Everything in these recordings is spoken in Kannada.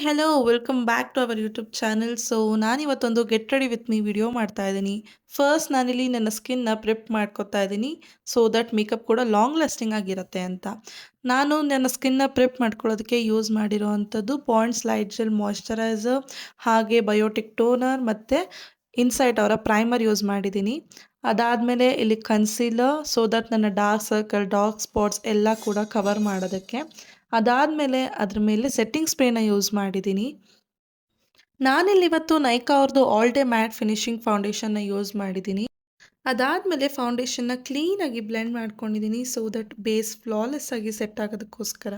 Hello welcome back to our YouTube channel. So ನಾನಿವತ್ತೊಂದು get ready with me video ಮಾಡ್ತಾ ಇದ್ದೀನಿ. ಫಸ್ಟ್ ನಾನಿಲ್ಲಿ ನನ್ನ ಸ್ಕಿನ್ನ ಪ್ರಿಪ್ ಮಾಡ್ಕೊತಾ ಇದ್ದೀನಿ ಸೊ ದಟ್ ಮೇಕಪ್ ಕೂಡ ಲಾಂಗ್ ಲಾಸ್ಟಿಂಗ್ ಆಗಿರುತ್ತೆ ಅಂತ. ನಾನು ನನ್ನ ಸ್ಕಿನ್ನ ಪ್ರಿಪ್ ಮಾಡ್ಕೊಳ್ಳೋದಕ್ಕೆ ಯೂಸ್ ಮಾಡಿರೋ ಅಂಥದ್ದು ಪಾಂಡ್ಸ್ ಲೈಟ್ ಜೆಲ್ ಮಾಯ್ಶ್ಚರೈಸರ್, ಹಾಗೆ ಬಯೋಟಿಕ್ ಟೋನರ್ ಮತ್ತು ಇನ್ಸೈಟ್ ಅವರ ಪ್ರೈಮರ್ ಯೂಸ್ ಮಾಡಿದ್ದೀನಿ. ಅದಾದಮೇಲೆ ಇಲ್ಲಿ ಕನ್ಸೀಲರ್ ಸೊ ದಟ್ ನನ್ನ ಡಾರ್ಕ್ ಸರ್ಕಲ್ ಡಾರ್ಕ್ ಸ್ಪಾಟ್ಸ್ ಎಲ್ಲ ಕೂಡ ಕವರ್ ಮಾಡೋದಕ್ಕೆ. ಅದಾದಮೇಲೆ ಅದ್ರ ಮೇಲೆ ಸೆಟ್ಟಿಂಗ್ ಸ್ಪ್ರೇನ ಯೂಸ್ ಮಾಡಿದ್ದೀನಿ. ನಾನಿಲ್ಲಿವತ್ತು ನೈಕಾ ಅವ್ರದ್ದು ಆಲ್ ಡೇ ಮ್ಯಾಟ್ ಫಿನಿಶಿಂಗ್ ಫೌಂಡೇಶನ್ನ ಯೂಸ್ ಮಾಡಿದ್ದೀನಿ. ಅದಾದಮೇಲೆ ಫೌಂಡೇಶನ್ನ ಕ್ಲೀನಾಗಿ ಬ್ಲೆಂಡ್ ಮಾಡ್ಕೊಂಡಿದ್ದೀನಿ ಸೊ ದಟ್ ಬೇಸ್ ಫ್ಲಾಲೆಸ್ ಆಗಿ ಸೆಟ್ ಆಗೋದಕ್ಕೋಸ್ಕರ.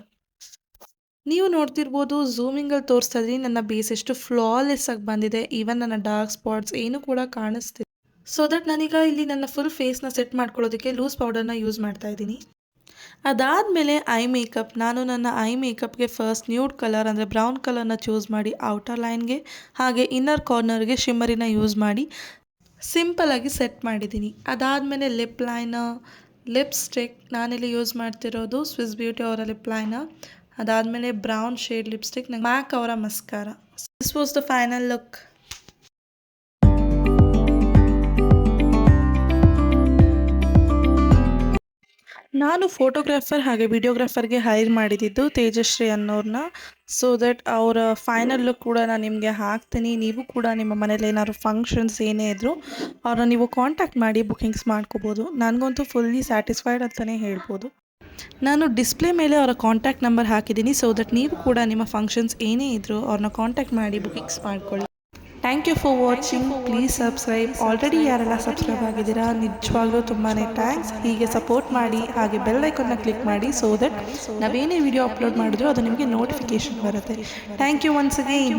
ನೀವು ನೋಡ್ತಿರ್ಬೋದು ಝೂಮಿಂಗಲ್ಲಿ ತೋರಿಸ್ತಾ ಇದ್ದೀನಿ ನನ್ನ ಬೇಸ್ ಎಷ್ಟು ಫ್ಲಾಲೆಸ್ ಆಗಿ ಬಂದಿದೆ. ಈವನ್ ನನ್ನ ಡಾರ್ಕ್ ಸ್ಪಾಟ್ಸ್ ಏನು ಕೂಡ ಕಾಣಿಸ್ತಿದೆ. ಸೊ ದಟ್ ನಾನೀಗ ಇಲ್ಲಿ ನನ್ನ ಫುಲ್ ಫೇಸ್ನ ಸೆಟ್ ಮಾಡ್ಕೊಳ್ಳೋದಕ್ಕೆ ಲೂಸ್ ಪೌಡರ್ನ ಯೂಸ್ ಮಾಡ್ತಾ ಇದ್ದೀನಿ. ಅದಾದಮೇಲೆ ಐ ಮೇಕಪ್. ನಾನು ನನ್ನ ಐ ಮೇಕಪ್ಗೆ ಫಸ್ಟ್ ನ್ಯೂಡ್ ಕಲರ್ ಅಂದರೆ ಬ್ರೌನ್ ಕಲರ್ನ ಚೂಸ್ ಮಾಡಿ ಔಟರ್ ಲೈನ್ಗೆ ಹಾಗೆ ಇನ್ನರ್ ಕಾರ್ನರ್ಗೆ ಶಿಮ್ಮರಿನ ಯೂಸ್ ಮಾಡಿ ಸಿಂಪಲಾಗಿ ಸೆಟ್ ಮಾಡಿದ್ದೀನಿ. ಅದಾದಮೇಲೆ ಲಿಪ್ ಲೈನರ್, ಲಿಪ್ಸ್ಟಿಕ್ ನಾನಿಲ್ಲಿ ಯೂಸ್ ಮಾಡ್ತಿರೋದು ಸ್ವಿಸ್ ಬ್ಯೂಟಿ ಅವರ ಲಿಪ್ ಲೈನರ್. ಅದಾದಮೇಲೆ ಬ್ರೌನ್ ಶೇಡ್ ಲಿಪ್ಸ್ಟಿಕ್, ಮ್ಯಾಕ್ ಅವರ mascara. This was the final look. ನಾನು ಫೋಟೋಗ್ರಾಫರ್ ಹಾಗೆ ವಿಡಿಯೋಗ್ರಾಫರ್ಗೆ ಹೈರ್ ಮಾಡಿದ್ದು ತೇಜಶ್ರೀ ಅನ್ನೋರನ್ನ. ಸೊ ದಟ್ ಅವರ ಫೈನಲ್ ಲುಕ್ ಕೂಡ ನಾನು ನಿಮಗೆ ಹಾಕ್ತೀನಿ. ನೀವು ಕೂಡ ನಿಮ್ಮ ಮನೇಲಿ ಏನಾದ್ರು ಫಂಕ್ಷನ್ಸ್ ಏನೇ ಇದ್ದರೂ ಅವ್ರನ್ನ ನೀವು ಕಾಂಟ್ಯಾಕ್ಟ್ ಮಾಡಿ ಬುಕ್ಕಿಂಗ್ಸ್ ಮಾಡ್ಕೋಬೋದು. ನನಗಂತೂ ಫುಲ್ಲಿ ಸ್ಯಾಟಿಸ್ಫೈಡ್ ಅಂತಲೇ ಹೇಳ್ಬೋದು. ನಾನು ಡಿಸ್ಪ್ಲೇ ಮೇಲೆ ಅವರ ಕಾಂಟ್ಯಾಕ್ಟ್ ನಂಬರ್ ಹಾಕಿದ್ದೀನಿ ಸೊ ದಟ್ ನೀವು ಕೂಡ ನಿಮ್ಮ ಫಂಕ್ಷನ್ಸ್ ಏನೇ ಇದ್ದರೂ ಅವ್ರನ್ನ ಕಾಂಟ್ಯಾಕ್ಟ್ ಮಾಡಿ ಬುಕ್ಕಿಂಗ್ಸ್ ಮಾಡ್ಕೊಳ್ಳಿ. Thank you for watching. Please subscribe. Already ಯಾರೆಲ್ಲ ಸಬ್ಸ್ಕ್ರೈಬ್ ಆಗಿದ್ದೀರಾ ನಿಜವಾಗ್ಲೂ ತುಂಬಾ ಥ್ಯಾಂಕ್ಸ್. ಹೀಗೆ ಸಪೋರ್ಟ್ ಮಾಡಿ ಹಾಗೆ ಬೆಲ್ ಐಕನ್ನ ಕ್ಲಿಕ್ ಮಾಡಿ ಸೊ ದಟ್ ನಾವೇನೇ ವಿಡಿಯೋ ಅಪ್ಲೋಡ್ ಮಾಡಿದ್ರು ಅದು ನಿಮಗೆ ನೋಟಿಫಿಕೇಶನ್ ಬರುತ್ತೆ. Thank you once again.